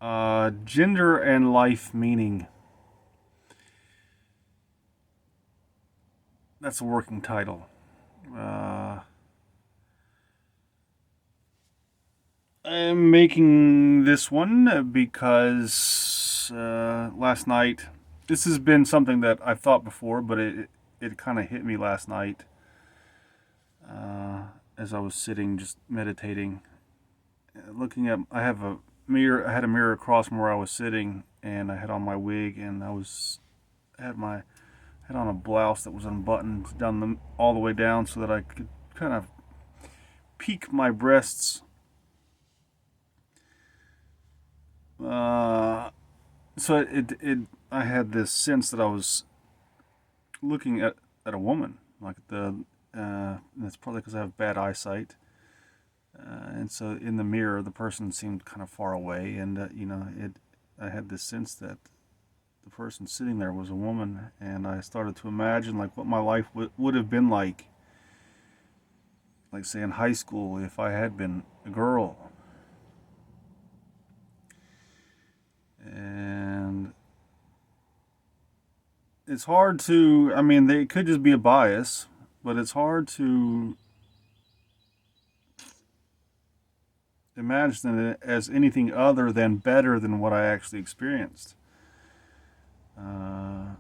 Gender and life meaning. That's a working title. Uh, I'm making this one because last night, this has been something that I've thought before, but it kind of hit me last night uh, as I was sitting just meditating, looking at. I have a mirror. I had a mirror across from where I was sitting, and I had on my wig, and had my had on a blouse that was unbuttoned all the way down, so that I could kind of peek my breasts. Uh, so I had this sense that I was looking at a woman, like that's probably because I have bad eyesight. And so in the mirror, the person seemed kind of far away, and I had this sense that the person sitting there was a woman, and I started to imagine like what my life would have been like say in high school if I had been a girl. And it's hard to, I mean, they could just be a bias, but it's hard to imagine it as anything other than better than what I actually experienced. Uh,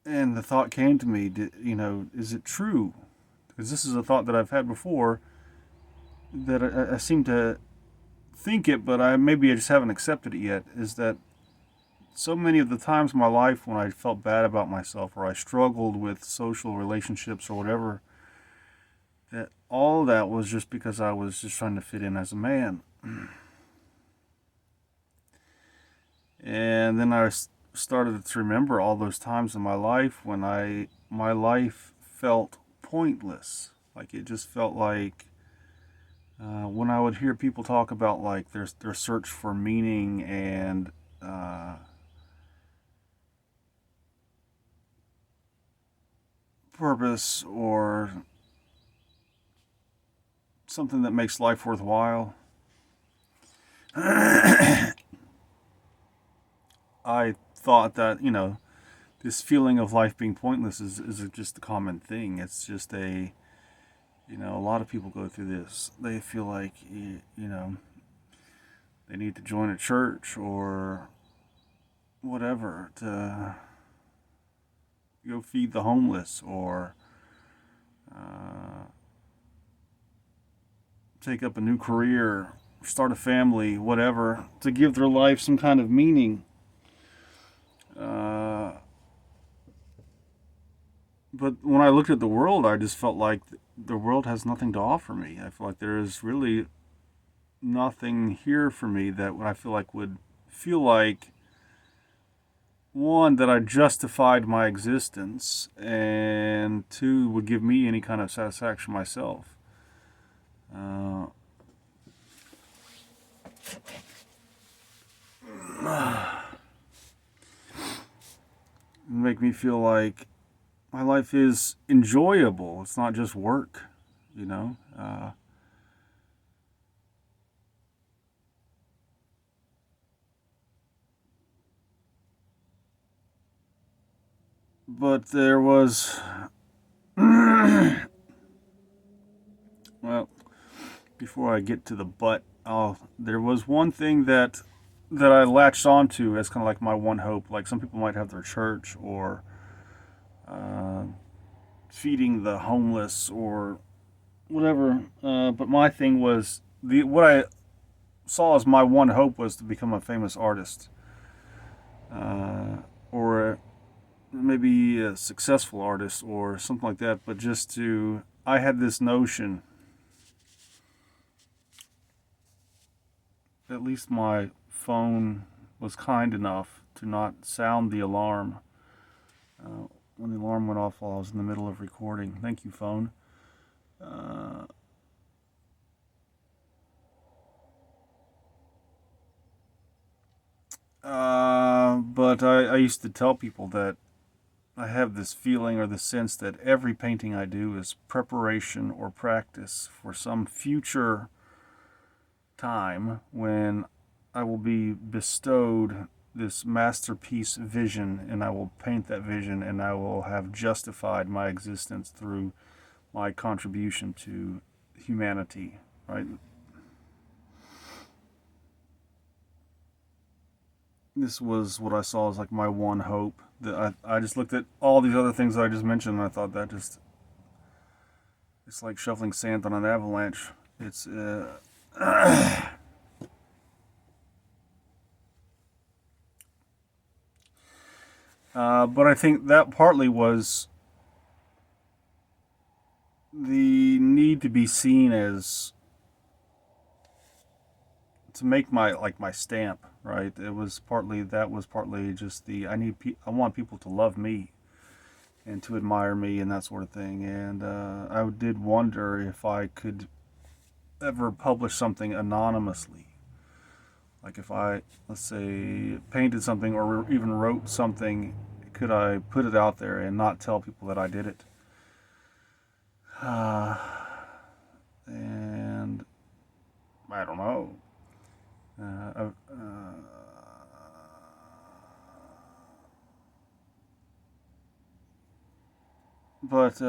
and the thought came to me, is it true? Because this is a thought that I've had before that I seem to think it, but maybe I just haven't accepted it yet. Is that so many of the times in my life when I felt bad about myself or I struggled with social relationships or whatever, that all that was just because I was just trying to fit in as a man. And then I started to remember all those times in my life when my life felt pointless. Like it just felt like when I would hear people talk about like their search for meaning and purpose or something that makes life worthwhile, I thought that this feeling of life being pointless is just a common thing. It's just a lot of people go through this. They feel like they need to join a church or whatever to go feed the homeless or uh, take up a new career, start a family, whatever, to give their life some kind of meaning. Uh, but when I looked at the world, I just felt like the world has nothing to offer me. I feel like there is really nothing here for me that I feel like would feel like one, that I justified my existence, and two, would give me any kind of satisfaction myself. Uh, Make me feel like my life is enjoyable. It's not just work, you know. But there was, well, before I get to the but, there was one thing that I latched onto as kind of like my one hope. Like some people might have their church or uh, feeding the homeless or whatever. But my thing was the what I saw as my one hope was to become a famous artist, or maybe a successful artist or something like that. But just to, I had this notion. At least my phone was kind enough to not sound the alarm uh, when the alarm went off while I was in the middle of recording. Thank you, phone. Uh, but I used to tell people that I have this feeling or the sense that every painting I do is preparation or practice for some future time when I will be bestowed this masterpiece vision, and I will paint that vision, and I will have justified my existence through my contribution to humanity, right? This was what I saw as like my one hope. That I just looked at all these other things that I just mentioned, and I thought that just, it's like shuffling sand on an avalanche. It's but I think that partly was the need to be seen as, to make my, like, my stamp, right? It was partly, that was partly just the, I want people to love me and to admire me and that sort of thing. And I did wonder if I could ever publish something anonymously. Like if I, let's say, painted something or even wrote something, could I put it out there and not tell people that I did it? And I don't know. But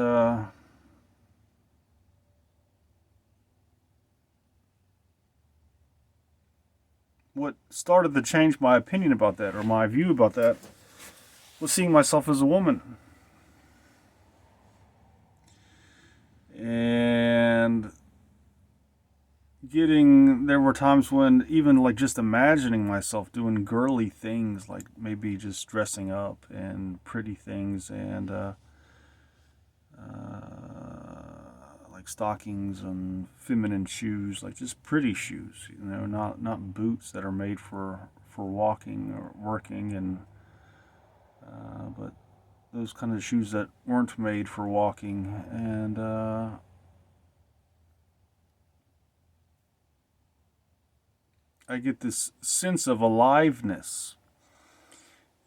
what started to change my opinion about that, or my view about that, was seeing myself as a woman. And there were times when even like just imagining myself doing girly things, like maybe just dressing up and pretty things, and like stockings and feminine shoes, like just pretty shoes, not boots that are made for walking or working, and but those kind of shoes that weren't made for walking. And I get this sense of aliveness.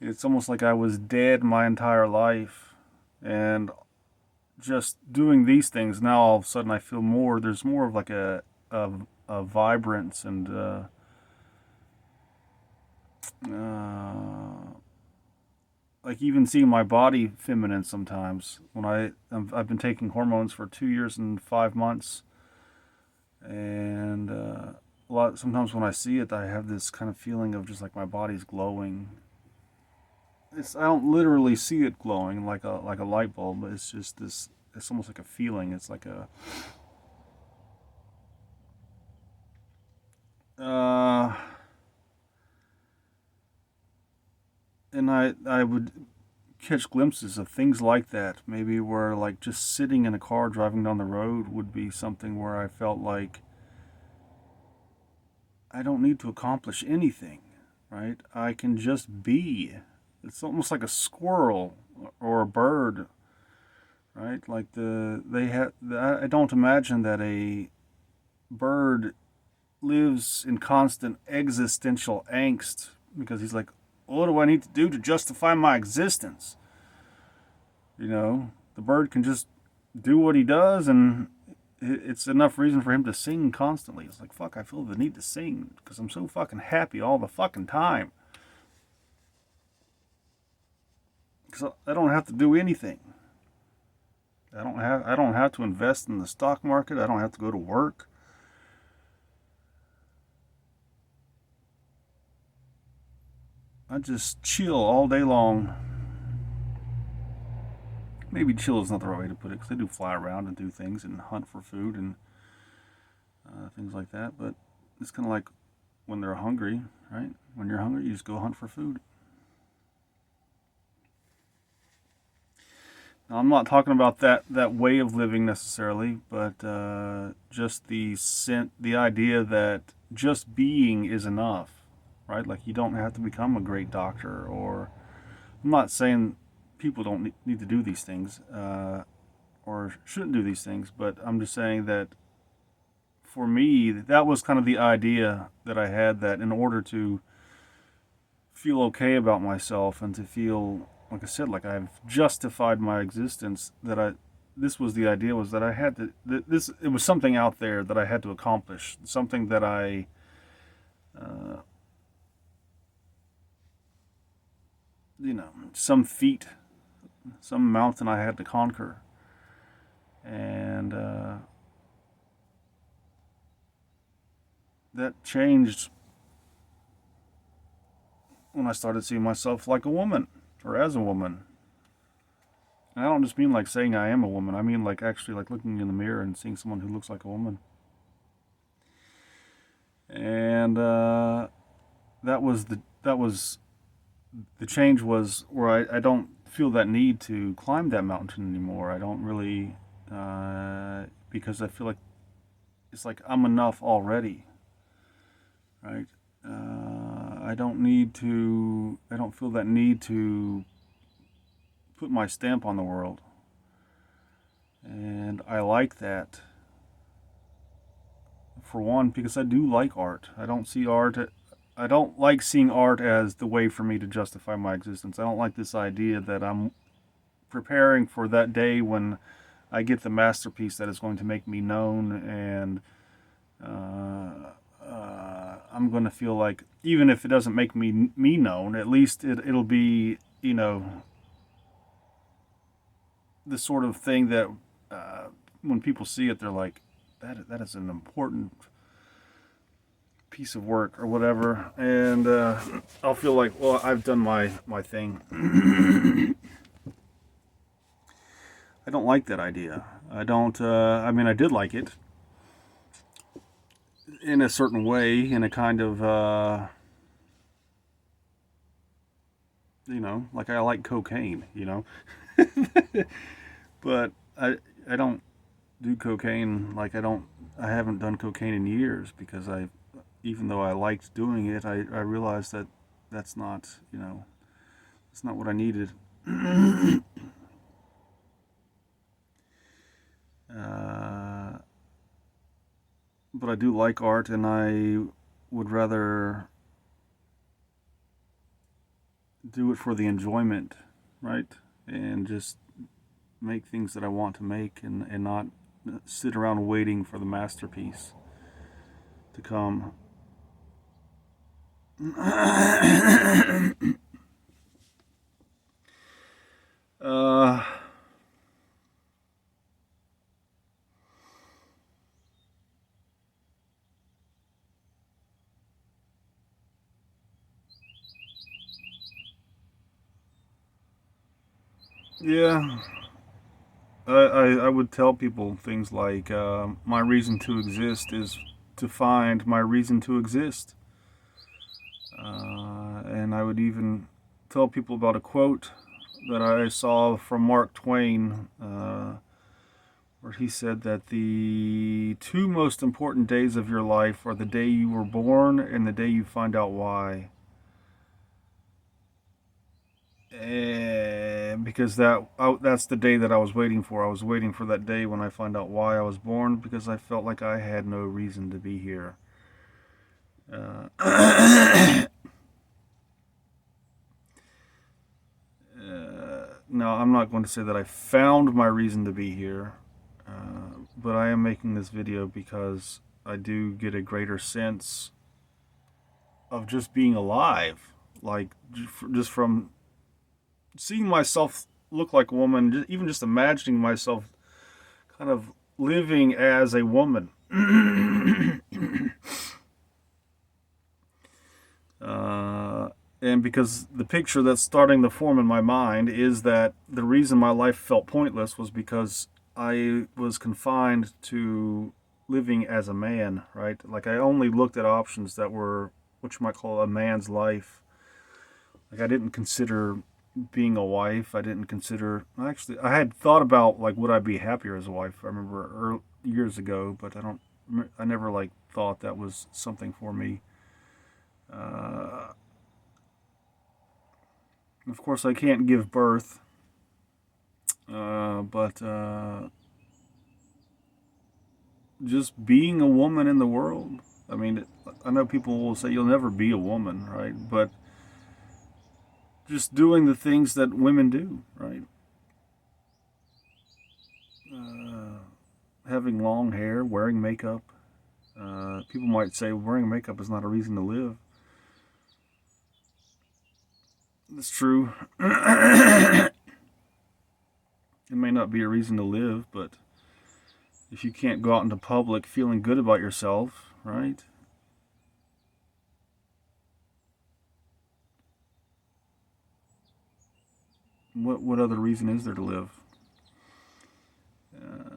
It's almost like I was dead my entire life, and just doing these things now, all of a sudden I feel more. There's more of like a vibrance, and like even seeing my body feminine sometimes. When I've been taking hormones for 2 years and 5 months, and sometimes when I see it, I have this kind of feeling of just like my body's glowing. I don't literally see it glowing like a light bulb, but it's just this. It's almost like a feeling. It's like a uh, and I would catch glimpses of things like that. Maybe where like just sitting in a car driving down the road would be something where I felt like I don't need to accomplish anything, right? I can just be. It's almost like a squirrel or a bird, right? Like I don't imagine that a bird lives in constant existential angst because he's like, what do I need to do to justify my existence? The bird can just do what he does, and it's enough reason for him to sing constantly. It's like, fuck, I feel the need to sing because I'm so fucking happy all the fucking time. Because I don't have to do anything. I don't have to invest in the stock market. I don't have to go to work. I just chill all day long. Maybe chill is not the right way to put it, because they do fly around and do things and hunt for food and things like that. But it's kind of like when they're hungry, right? When you're hungry, you just go hunt for food. Now, I'm not talking about that way of living necessarily, but just the idea that just being is enough, right? Like you don't have to become a great doctor, or I'm not saying people don't need to do these things or shouldn't do these things, but I'm just saying that for me, that was kind of the idea that I had, that in order to feel okay about myself and to feel like I said, like I've justified my existence. This was the idea, was that I had to, it was something out there that I had to accomplish, something that uh, some feat, some mountain I had to conquer. And that changed when I started seeing myself like a woman, or as a woman. And I don't just mean like saying I am a woman. I mean like actually like looking in the mirror and seeing someone who looks like a woman. And that was the change, was where I don't feel that need to climb that mountain anymore. I don't really, because I feel like it's like I'm enough already, right? I don't need to. I don't feel that need to put my stamp on the world, and I like that. For one, because I do like art. I don't see art. I don't like seeing art as the way for me to justify my existence. I don't like this idea that I'm preparing for that day when I get the masterpiece that is going to make me known, and I'm going to feel like, even if it doesn't make me known, at least it'll be, the sort of thing that when people see it, they're like, that is an important piece of work or whatever, and I'll feel like, well, I've done my thing. I don't like that idea. I don't. I mean, I did like it in a certain way, in a kind of, like I like cocaine, but I don't do cocaine. Like I haven't done cocaine in years, because even though I liked doing it, I realized that that's not, it's not what I needed. But I do like art, and I would rather do it for the enjoyment, right? And just make things that I want to make, and not sit around waiting for the masterpiece to come. uh, yeah, I would tell people things like, my reason to exist is to find my reason to exist. And I would even tell people about a quote that I saw from Mark Twain, where he said that the two most important days of your life are the day you were born and the day you find out why. And because that's the day that I was waiting for. I was waiting for that day when I find out why I was born, because I felt like I had no reason to be here. No, I'm not going to say that I found my reason to be here, but I am making this video because I do get a greater sense of just being alive. Like, just from seeing myself look like a woman, even just imagining myself kind of living as a woman. And because the picture that's starting to form in my mind is that the reason my life felt pointless was because I was confined to living as a man, right? Like, I only looked at options that were what you might call a man's life. Like, I didn't consider being a wife. I didn't consider, actually, I had thought about, like, would I be happier as a wife? I remember years ago, but I never, like, thought that was something for me. Of course, I can't give birth, but just being a woman in the world. I mean, I know people will say you'll never be a woman, right? But just doing the things that women do, right? Uh, Having long hair, wearing makeup. People might say wearing makeup is not a reason to live. That's true. It may not be a reason to live, but if you can't go out into public feeling good about yourself, right? What other reason is there to live? Uh,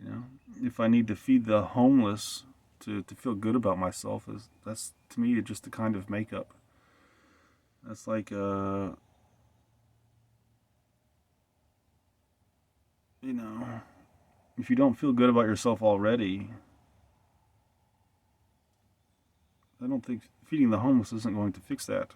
you know, if I need to feed the homeless to feel good about myself, is that's to me just a kind of makeup. That's like you know, if you don't feel good about yourself already, I don't think feeding the homeless isn't going to fix that.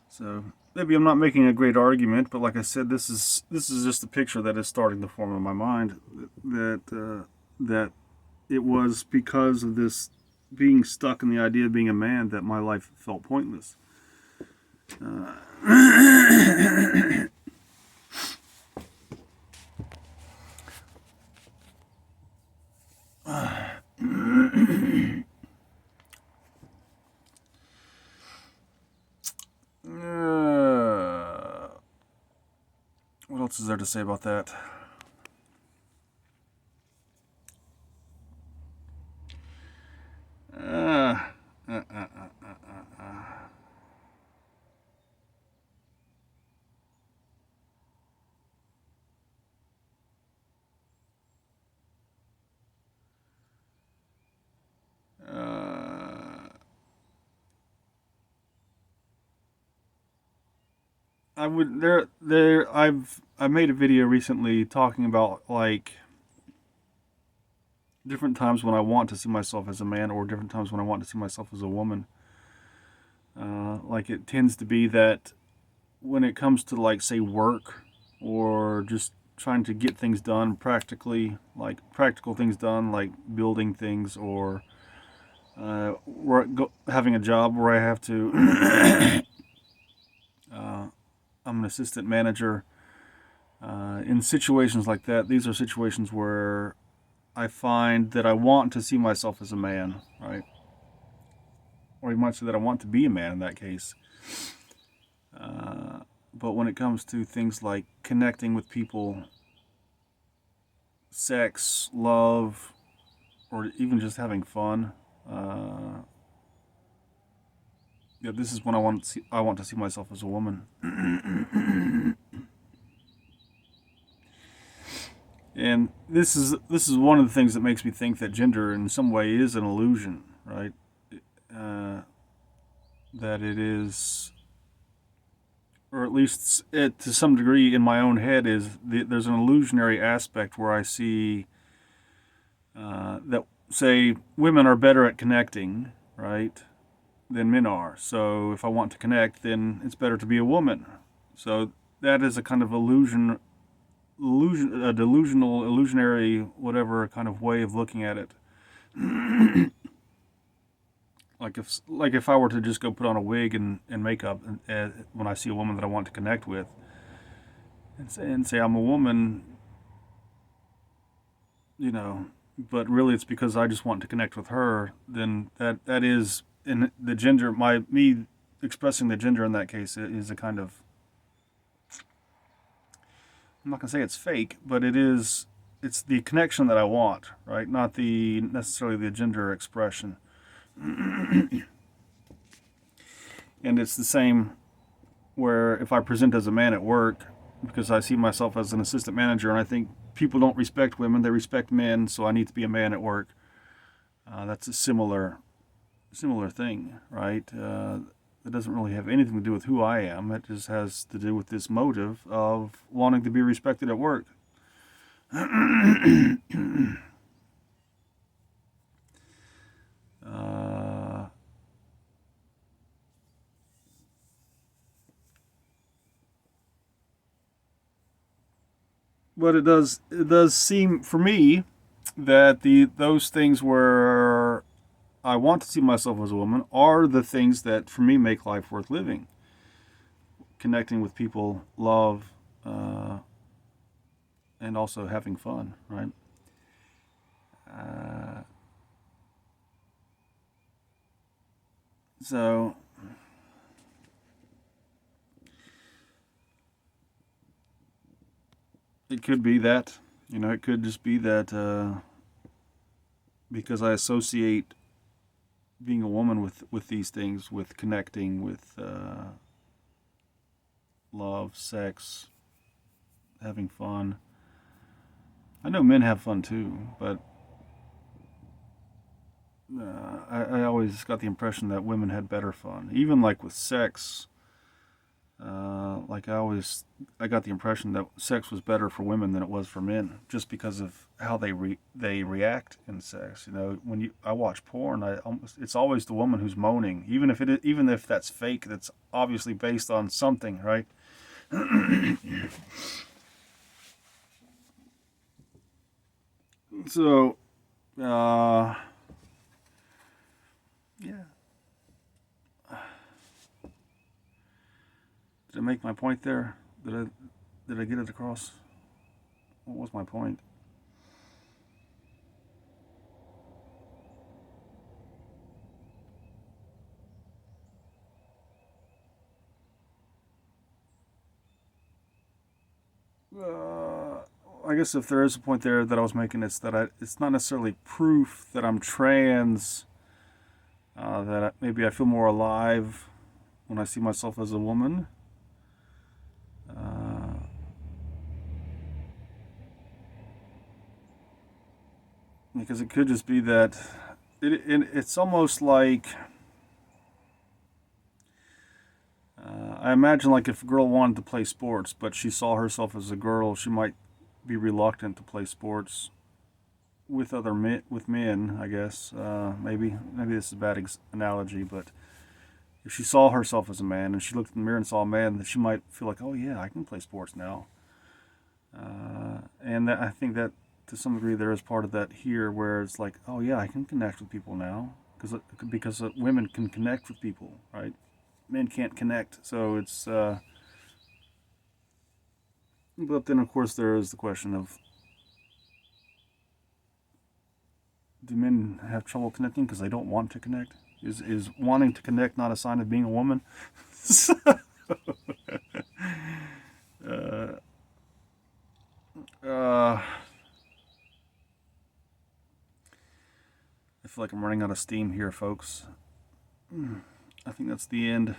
So maybe I'm not making a great argument, but like I said, this is just a picture that is starting to form in my mind. That it was because of this being stuck in the idea of being a man that my life felt pointless. Uh, what else is there to say about that? Uh, uh, uh, uh, uh, uh, I would I made a video recently talking about like different times when I want to see myself as a man or different times when I want to see myself as a woman. Like it tends to be that when it comes to like say work or just trying to get things done practically, like practical things done, like building things or having a job where I have to. I'm an assistant manager. In situations like that, these are situations where I find that I want to see myself as a man, right? Or you might say that I want to be a man in that case. But when it comes to things like connecting with people, sex, love, or even just having fun, uh, yeah, this is when I want to see myself as a woman. And this is one of the things that makes me think that gender in some way is an illusion, right? Uh, that it is, or at least it, to some degree in my own head, there's an illusionary aspect where I see that, say, women are better at connecting, right, than men are. So if I want to connect, then it's better to be a woman. So that is a kind of a delusional, illusionary, whatever kind of way of looking at it. Like if I were to just go put on a wig and makeup when I see a woman that I want to connect with, and say I'm a woman, you know, but really it's because I just want to connect with her, then that is in the gender. My me expressing the gender in that case is a kind of, I'm not gonna say it's fake, but it's the connection that I want, right? Not the necessarily the gender expression. And it's the same where if I present as a man at work, because I see myself as an assistant manager, and I think people don't respect women; they respect men. So I need to be a man at work. That's a similar thing, right? It doesn't really have anything to do with who I am. It just has to do with this motive of wanting to be respected at work. uh, but it does seem for me that those things where I want to see myself as a woman are the things that for me make life worth living. Connecting with people, love, uh, and also having fun, right? Uh, so it could be that, it could just be that because I associate being a woman with these things, with connecting, with love, sex, having fun. I know men have fun too, but I always got the impression that women had better fun, even like with sex. Like I got the impression that sex was better for women than it was for men, just because of how they react in sex. When I watch porn, it's always the woman who's moaning, even if that's fake, that's obviously based on something, right? So, uh, yeah. Did I make my point there? Did I get it across? What was my point? Uh, I guess if there is a point there that I was making, it's not necessarily proof that I'm trans. Maybe I feel more alive when I see myself as a woman. Uh, because it could just be that it's almost like I imagine like if a girl wanted to play sports, but she saw herself as a girl, she might be reluctant to play sports with other men, with men. I guess maybe this is a bad analogy, but if she saw herself as a man and she looked in the mirror and saw a man, then she might feel like, oh yeah, I can play sports now. I think that to some degree there is part of that here, where it's like, oh yeah, I can connect with people now because women can connect with people, right? Men can't connect, so it's. But then of course there is the question of, do men have trouble connecting because they don't want to connect? Is wanting to connect not a sign of being a woman? uh, uh, I feel like I'm running out of steam here, folks. I think that's the end.